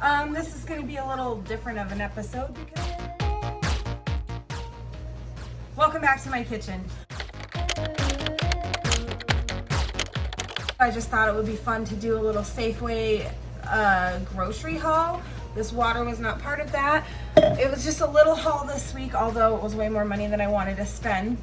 This is going to be a little different of an episode because... Welcome back to my kitchen. I just thought it would be fun to do a little Safeway grocery haul. This water was not part of that. It was just a little haul this week, although it was way more money than I wanted to spend.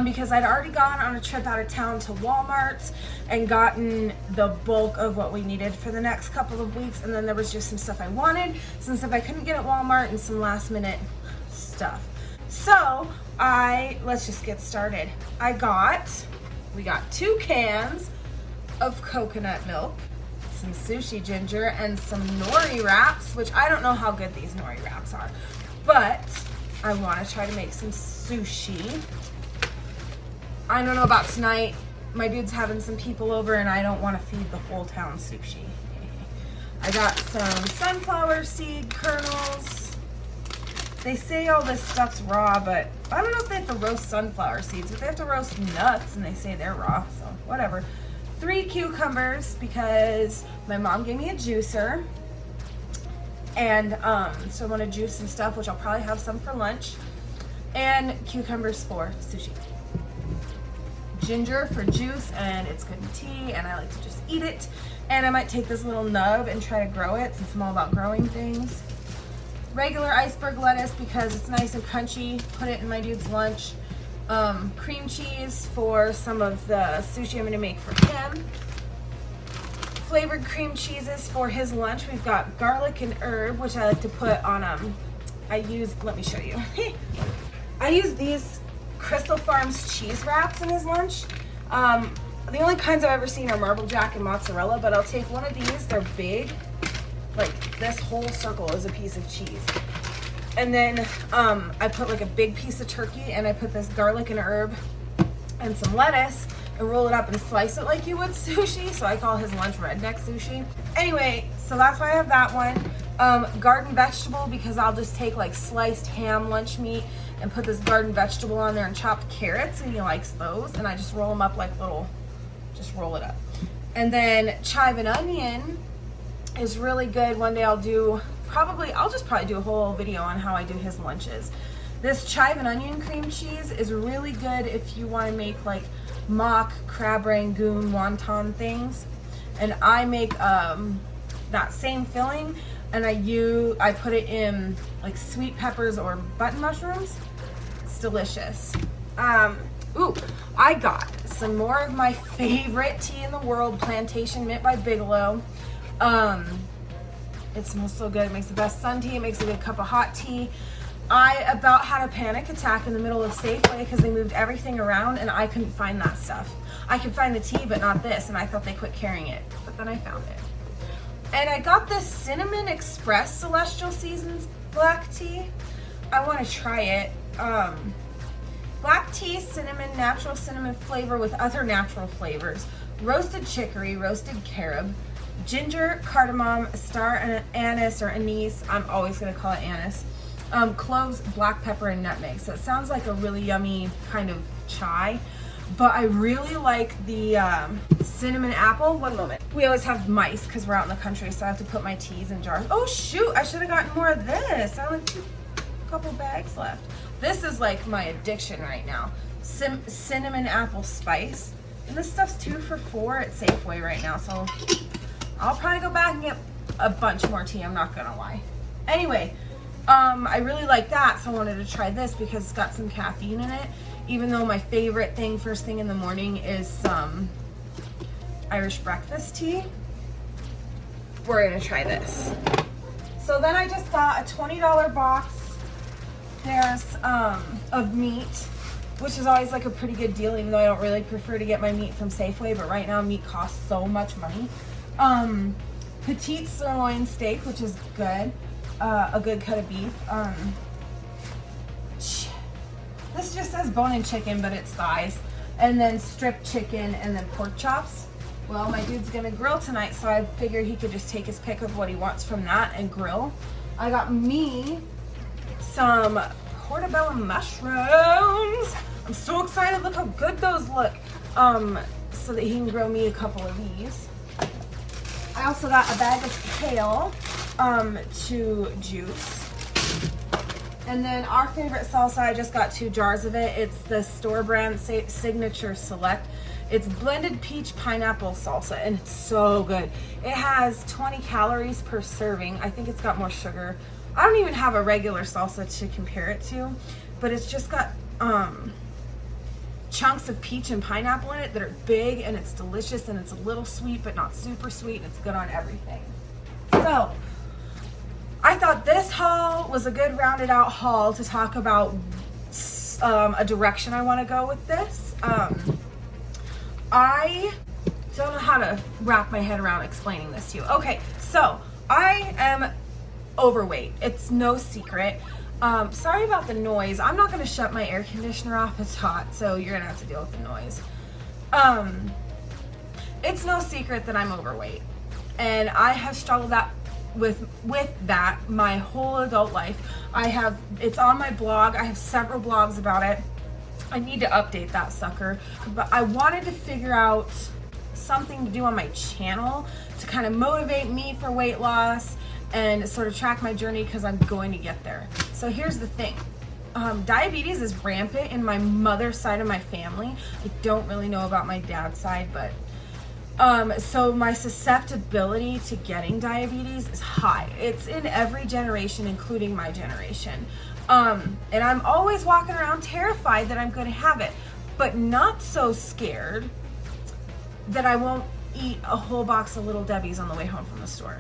Because I'd already gone on a trip out of town to Walmart and gotten the bulk of what we needed for the next couple of weeks, and then there was just some stuff I wanted, some stuff I couldn't get at Walmart, and some last minute stuff. So let's just get started. We got 2 cans of coconut milk, some sushi ginger, and some nori wraps, which I don't know how good these nori wraps are, but I want to try to make some sushi. I don't know about tonight. My dude's having some people over and I don't want to feed the whole town sushi. I got some sunflower seed kernels. They say all this stuff's raw, but I don't know if they have to roast sunflower seeds, but they have to roast nuts and they say they're raw, so whatever. 3 cucumbers because my mom gave me a juicer. And so I want to juice some stuff, which I'll probably have some for lunch. And cucumbers for sushi. Ginger for juice, and it's good in tea, and I like to just eat it. And I might take this little nub and try to grow it since I'm all about growing things. Regular iceberg lettuce because it's nice and crunchy. Put it in my dude's lunch. Cream cheese for some of the sushi I'm going to make for him. Flavored cream cheeses for his lunch. We've got garlic and herb, which I like to put on let me show you. I use these Crystal Farms cheese wraps in his lunch. The only kinds I've ever seen are Marble Jack and mozzarella, but I'll take one of these. They're big. Like this whole circle is a piece of cheese. And then I put like a big piece of turkey, and I put this garlic and herb and some lettuce and roll it up and slice it like you would sushi. So I call his lunch Redneck sushi. Anyway, so that's why I have that one. Garden vegetable because I'll just take like sliced ham lunch meat and put this garden vegetable on there and chopped carrots, and he likes those. And I just roll them up like just roll it up. And then chive and onion is really good. One day I'll just probably do a whole video on how I do his lunches. This chive and onion cream cheese is really good if you want to make like mock, crab rangoon, wonton things. And I make that same filling, and I put it in like sweet peppers or button mushrooms. It's delicious. Ooh, I got some more of my favorite tea in the world, Plantation Mint by Bigelow. It smells so good. It makes the best sun tea. It makes a good cup of hot tea. I about had a panic attack in the middle of Safeway because they moved everything around and I couldn't find that stuff. I could find the tea, but not this, and I thought they quit carrying it, but then I found it. And I got this Cinnamon Express Celestial Seasons black tea. I want to try it. Black tea, cinnamon, natural cinnamon flavor with other natural flavors. Roasted chicory, roasted carob, ginger, cardamom, star anise or anise. I'm always going to call it anise. Cloves, black pepper, and nutmeg. So it sounds like a really yummy kind of chai. But I really like the cinnamon apple. One moment. We always have mice because we're out in the country, so I have to put my teas in jars. Oh shoot, I should have gotten more of this. I only have a couple bags left. This is like my addiction right now. Cinnamon apple spice. And this stuff's 2 for $4 at Safeway right now, so I'll probably go back and get a bunch more tea, I'm not gonna lie. Anyway, I really like that, so I wanted to try this because it's got some caffeine in it. Even though my favorite thing first thing in the morning is some Irish breakfast tea, we're gonna try this. So then I just got a $20 box. There's of meat, which is always like a pretty good deal, even though I don't really prefer to get my meat from Safeway, but right now meat costs so much money. Petite sirloin steak, which is good. A good cut of beef. This just says bone-in chicken, but it's thighs. And then strip chicken, and then pork chops. Well, my dude's gonna grill tonight, so I figured he could just take his pick of what he wants from that and grill. I got me some portobello mushrooms. I'm so excited. Look how good those look. So that he can grow me a couple of these. I also got a bag of kale. to juice. And then our favorite salsa, I just got 2 jars of it. It's the store brand Signature Select. It's blended peach pineapple salsa, and it's so good. It has 20 calories per serving. I think it's got more sugar. I don't even have a regular salsa to compare it to, but it's just got chunks of peach and pineapple in it that are big, and it's delicious, and it's a little sweet but not super sweet, and it's good on everything. So I thought this haul was a good rounded out haul to talk about a direction I want to go with this. I don't know how to wrap my head around explaining this to you. Okay, so I am overweight. It's no secret. Sorry about the noise. I'm not going to shut my air conditioner off. It's hot, so you're going to have to deal with the noise. It's no secret that I'm overweight, and I have struggled with that my whole adult life. It's on my blog. I have several blogs about it. I need to update that sucker, but I wanted to figure out something to do on my channel to kind of motivate me for weight loss and sort of track my journey, because I'm going to get there. So here's the thing. Diabetes is rampant in my mother's side of my family. I don't really know about my dad's side, but so my susceptibility to getting diabetes is high. It's in every generation, including my generation. And I'm always walking around terrified that I'm going to have it, but not so scared that I won't eat a whole box of Little Debbie's on the way home from the store.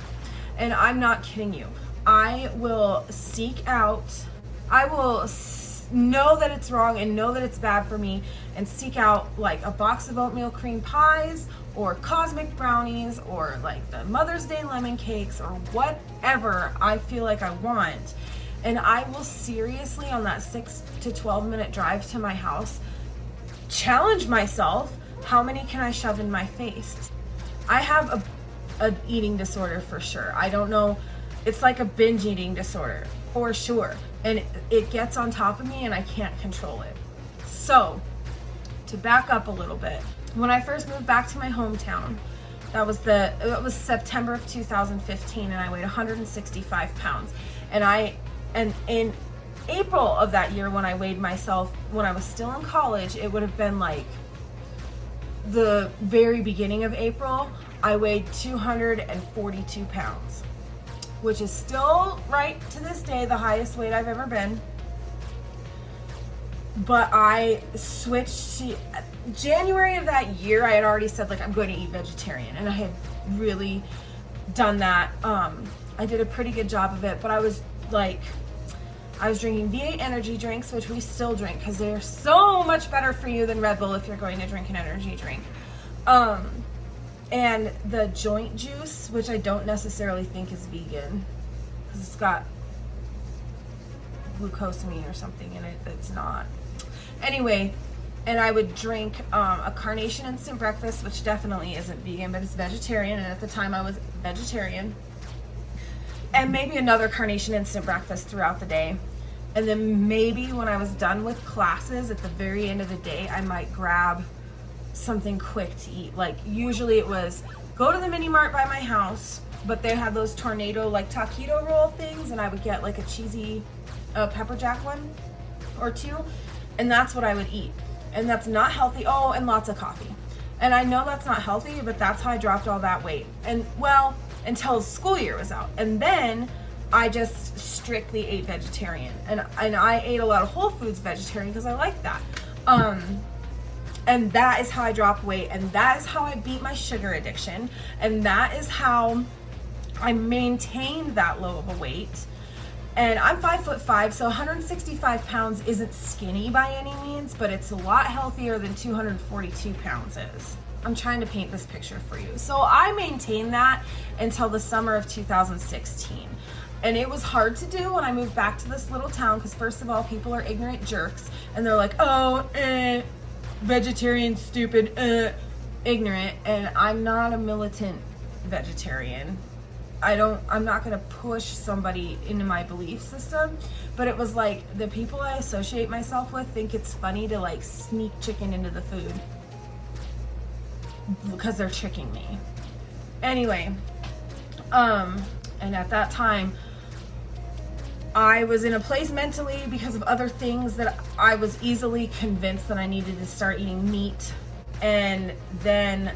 And I'm not kidding you. I will know that it's wrong and know that it's bad for me, and seek out like a box of oatmeal cream pies or cosmic brownies or like the Mother's Day lemon cakes or whatever I feel like I want. And I will seriously, on that 6 to 12 minute drive to my house, challenge myself, how many can I shove in my face? I have an eating disorder for sure. I don't know, it's like a binge eating disorder for sure. And it gets on top of me and I can't control it. So, to back up a little bit, when I first moved back to my hometown, it was September of 2015, and I weighed 165 pounds. And in April of that year, when I weighed myself, when I was still in college, it would have been like the very beginning of April, I weighed 242 pounds, which is still, right to this day, the highest weight I've ever been. But I switched to January of that year. I had already said, like, I'm going to eat vegetarian, and I had really done that. I did a pretty good job of it, but I was drinking V8 energy drinks, which we still drink because they're so much better for you than Red Bull if you're going to drink an energy drink. And the joint juice, which I don't necessarily think is vegan because it's got glucosamine or something in it that's not. Anyway, and I would drink a carnation instant breakfast, which definitely isn't vegan, but it's vegetarian, and at the time I was vegetarian. And maybe another carnation instant breakfast throughout the day. And then maybe when I was done with classes at the very end of the day, I might grab something quick to eat. Like, usually it was go to the mini mart by my house, but they have those tornado like taquito roll things, and I would get like a cheesy pepper jack one or two, and that's what I would eat. And that's not healthy. Oh, and lots of coffee. And I know that's not healthy, but that's how I dropped all that weight. And well, until school year was out. And then I just strictly ate vegetarian. And I ate a lot of Whole Foods vegetarian because I like that. And that is how I dropped weight, and that is how I beat my sugar addiction, and that is how I maintained that low of a weight. And I'm 5'5", so 165 pounds isn't skinny by any means, but it's a lot healthier than 242 pounds is. I'm trying to paint this picture for you. So I maintained that until the summer of 2016. And it was hard to do when I moved back to this little town, because first of all, people are ignorant jerks, and they're like, oh, vegetarian, stupid, ignorant. And I'm not a militant vegetarian. I'm not gonna push somebody into my belief system, but it was like the people I associate myself with think it's funny to like sneak chicken into the food because they're tricking me. Anyway, And at that time, I was in a place mentally because of other things that I was easily convinced that I needed to start eating meat. And then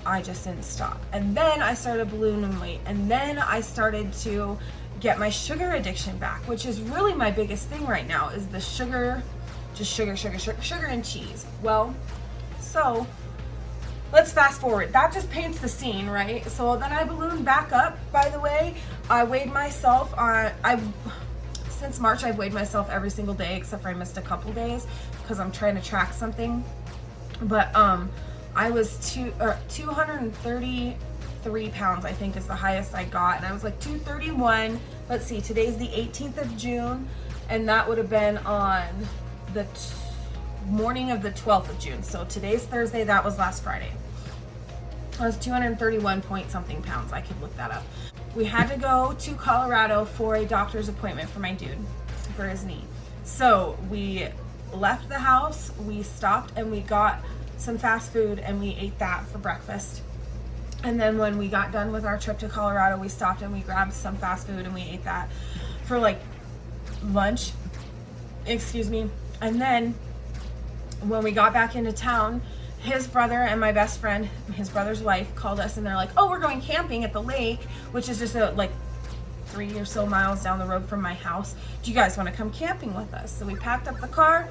I just didn't stop. And then I started ballooning weight. And then I started to get my sugar addiction back, which is really my biggest thing right now, is the sugar, just sugar and cheese. Well, so let's fast forward. That just paints the scene, right? So then I ballooned back up, by the way. I weighed myself since March, I've weighed myself every single day, except for I missed a couple days because I'm trying to track something. But I was 233 pounds, I think is the highest I got. And I was like 231. Let's see, today's the 18th of June. And that would have been on the morning of the 12th of June. So today's Thursday, that was last Friday. I was 231 point something pounds. I could look that up. We had to go to Colorado for a doctor's appointment for my dude, for his knee. So we left the house, we stopped and we got some fast food and we ate that for breakfast. And then when we got done with our trip to Colorado, we stopped and we grabbed some fast food and we ate that for like lunch, excuse me. And then when we got back into town, his brother and my best friend, his brother's wife, called us and they're like, oh, we're going camping at the lake, which is just like 3 or so miles down the road from my house. Do you guys want to come camping with us? So we packed up the car,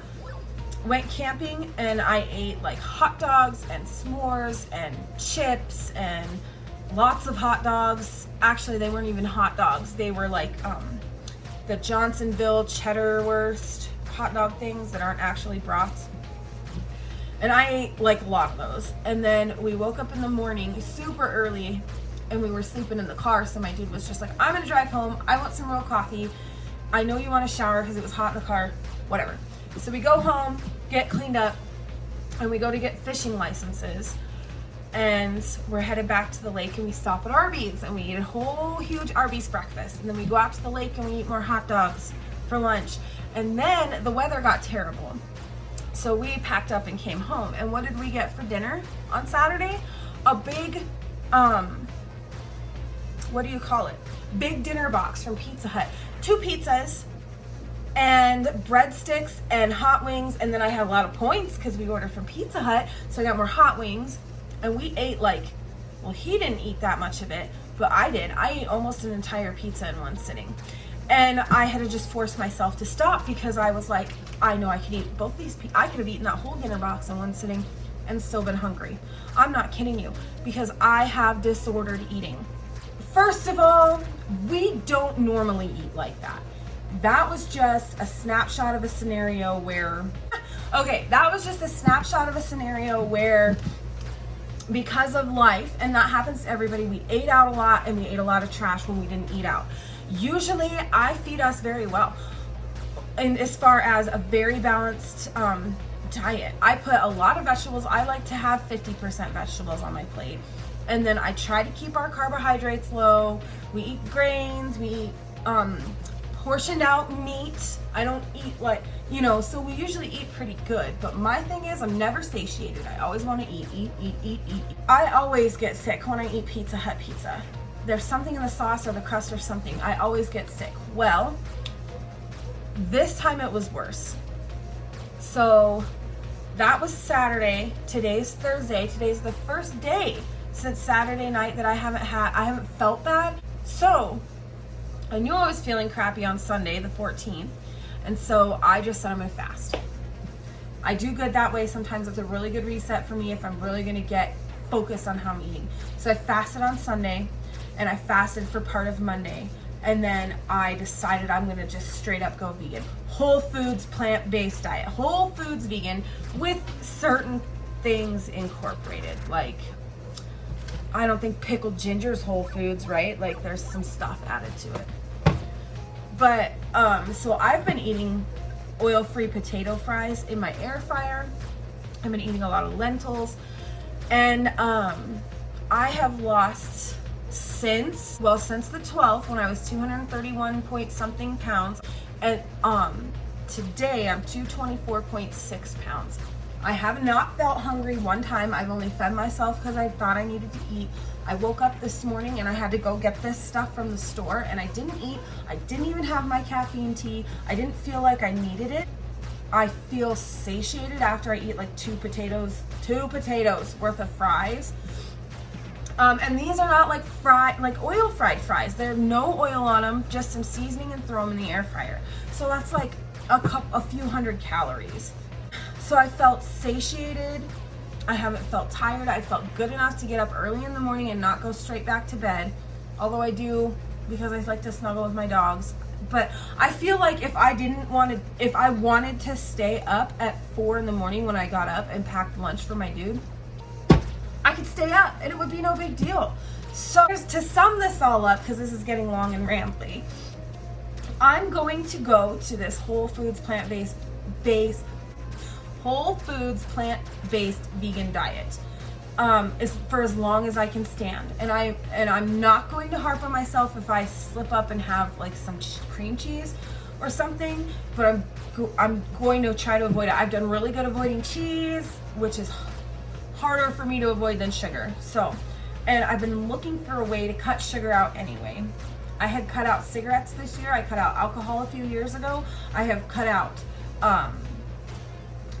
went camping, and I ate like hot dogs and s'mores and chips and lots of hot dogs. Actually, they weren't even hot dogs. They were like the Johnsonville cheddar wurst hot dog things that aren't actually brats. And I ate like a lot of those. And then we woke up in the morning super early and we were sleeping in the car. So my dude was just like, I'm gonna drive home. I want some real coffee. I know you want to shower because it was hot in the car, whatever. So we go home, get cleaned up, and we go to get fishing licenses. And we're headed back to the lake and we stop at Arby's and we eat a whole huge Arby's breakfast. And then we go out to the lake and we eat more hot dogs for lunch. And then the weather got terrible. So we packed up and came home. And what did we get for dinner on Saturday? A big, what do you call it? Big dinner box from Pizza Hut. 2 pizzas and breadsticks and hot wings. And then I had a lot of points because we ordered from Pizza Hut. So I got more hot wings. And we ate like, well, he didn't eat that much of it, but I did. I ate almost an entire pizza in one sitting. And I had to just force myself to stop because I was like, I know I could eat both these. I could have eaten that whole dinner box in one sitting and still been hungry. I'm not kidding you because I have disordered eating. First of all, we don't normally eat like that. That was just a snapshot of a scenario where, okay, that was just a snapshot of a scenario where because of life, and that happens to everybody, we ate out a lot and we ate a lot of trash when we didn't eat out. Usually I feed us very well. And as far as a very balanced diet, I put a lot of vegetables. I like to have 50% vegetables on my plate. And then I try to keep our carbohydrates low. We eat grains, we eat portioned out meat. I don't eat like, so we usually eat pretty good. But my thing is I'm never satiated. I always want to eat. I always get sick when I eat Pizza Hut pizza. There's something in the sauce or the crust or something. I always get sick. Well, this time it was worse. So that was Saturday. Today's Thursday. Today's the first day since Saturday night that I haven't felt bad. So I knew I was feeling crappy on Sunday, the 14th. And so I just said I'm gonna fast. I do good that way. Sometimes it's a really good reset for me if I'm really gonna get focused on how I'm eating. So I fasted on Sunday and I fasted for part of Monday. And then I decided I'm gonna just straight up go vegan. Whole foods, plant-based diet. Whole foods vegan with certain things incorporated. Like, I don't think pickled ginger is whole foods, right? Like there's some stuff added to it. But, so I've been eating oil-free potato fries in my air fryer. I've been eating a lot of lentils. And I have lost since the 12th when I was 231 point something pounds. And today I'm 224.6 pounds. I have not felt hungry one time. I've only fed myself because I thought I needed to eat. I woke up this morning and I had to go get this stuff from the store and I didn't eat. I didn't even have my caffeine tea. I didn't feel like I needed it. I feel satiated after I eat like two potatoes worth of fries. And these are not like oil fried fries. There's no oil on them, just some seasoning and throw them in the air fryer. So that's like a few hundred calories. So I felt satiated. I haven't felt tired. I felt good enough to get up early in the morning and not go straight back to bed. Although I do, because I like to snuggle with my dogs. But I feel like if I wanted to stay up at 4 in the morning when I got up and packed lunch for my dude, I could stay up and it would be no big deal. So to sum this all up, because this is getting long and rambly, I'm going to go to this Whole Foods plant-based vegan diet for as long as I can stand. And I'm not going to harp on myself if I slip up and have like some cream cheese or something, but I'm going to try to avoid it. I've done really good avoiding cheese, which is harder for me to avoid than sugar. So, and I've been looking for a way to cut sugar out anyway. I had cut out cigarettes this year. I cut out alcohol a few years ago. I have cut out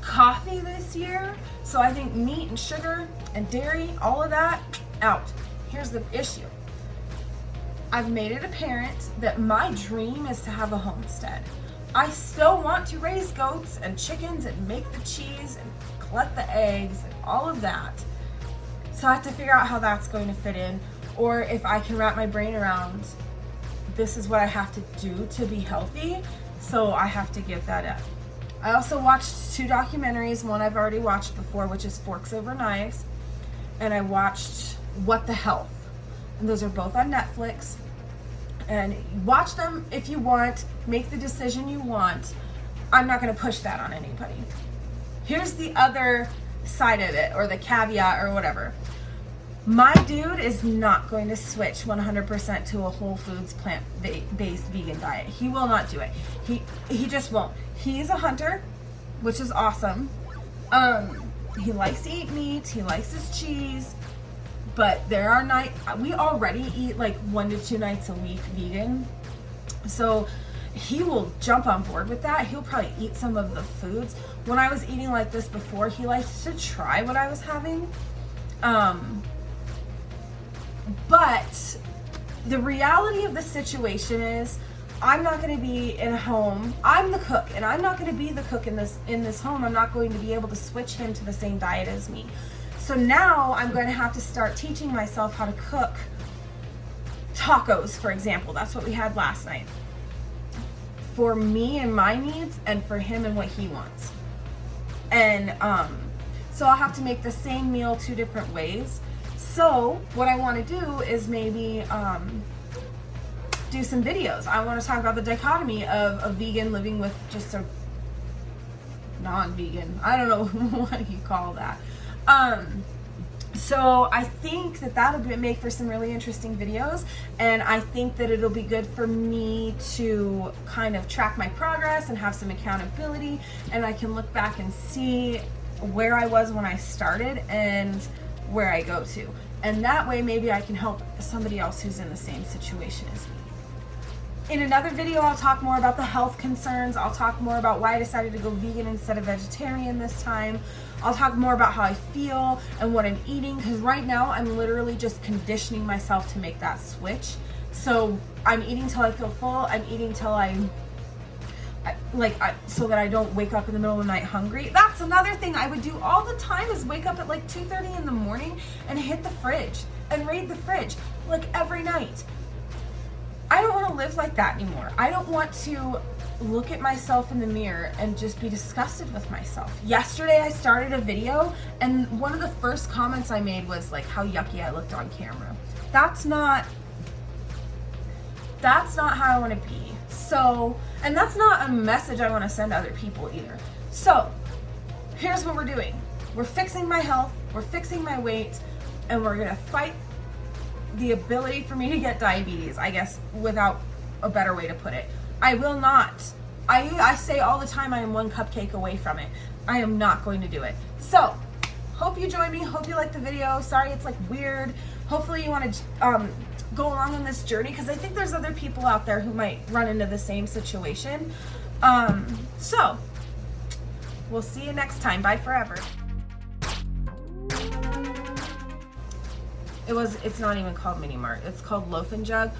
coffee this year. So I think meat and sugar and dairy, all of that, out. Here's the issue. I've made it apparent that my dream is to have a homestead. I still want to raise goats and chickens and make the cheese and collect the eggs and all of that. So I have to figure out how that's going to fit in, or if I can wrap my brain around this is what I have to do to be healthy. So I have to give that up. I also watched 2 documentaries. One I've already watched before, which is Forks Over Knives, and I watched What the Health, and those are both on Netflix. And watch them if you want, make the decision you want. I'm not going to push that on anybody. Here's the other side of it, or the caveat or whatever. My dude is not going to switch 100% to a Whole Foods plant-based vegan diet. He will not do it. He just won't. He's a hunter, which is awesome. He likes to eat meat. He likes his cheese. But there are we already eat like 1 to 2 nights a week vegan. So he will jump on board with that. He'll probably eat some of the foods. When I was eating like this before, he liked to try what I was having. But the reality of the situation is I'm not going to be in a home. I'm the cook, and I'm not going to be the cook in this home. I'm not going to be able to switch him to the same diet as me. So now I'm going to have to start teaching myself how to cook tacos, for example. That's what we had last night. For me and my needs, and for him and what he wants. And so I'll have to make the same meal 2 different ways. So what I want to do is maybe do some videos. I want to talk about the dichotomy of a vegan living with just a non-vegan. I don't know what you call that. So I think that'll make for some really interesting videos, and I think that it'll be good for me to kind of track my progress and have some accountability, and I can look back and see where I was when I started and where I go to. And that way maybe I can help somebody else who's in the same situation as me. In another video, I'll talk more about the health concerns. I'll talk more about why I decided to go vegan instead of vegetarian this time. I'll talk more about how I feel and what I'm eating, because right now I'm literally just conditioning myself to make that switch. So I'm eating till I feel full. I'm eating till so that I don't wake up in the middle of the night hungry. That's another thing I would do all the time, is wake up at like 2:30 in the morning and hit the fridge and raid the fridge like every night. I don't want to live like that anymore. I don't want to look at myself in the mirror and just be disgusted with myself. Yesterday I started a video, and one of the first comments I made was like how yucky I looked on camera. That's not how I want to be. So, and that's not a message I want to send to other people either. So here's what we're doing. We're fixing my health, we're fixing my weight, and we're gonna fight the ability for me to get diabetes, I guess, without a better way to put it. I will not I say all the time I am one cupcake away from it. I am not going to do it. So, hope you join me. Hope you like the video. Sorry it's like weird. Hopefully you want to go along on this journey, because I think there's other people out there who might run into the same situation. So, we'll see you next time. Bye forever. It's not even called Mini Mart. It's called Loaf and Jug.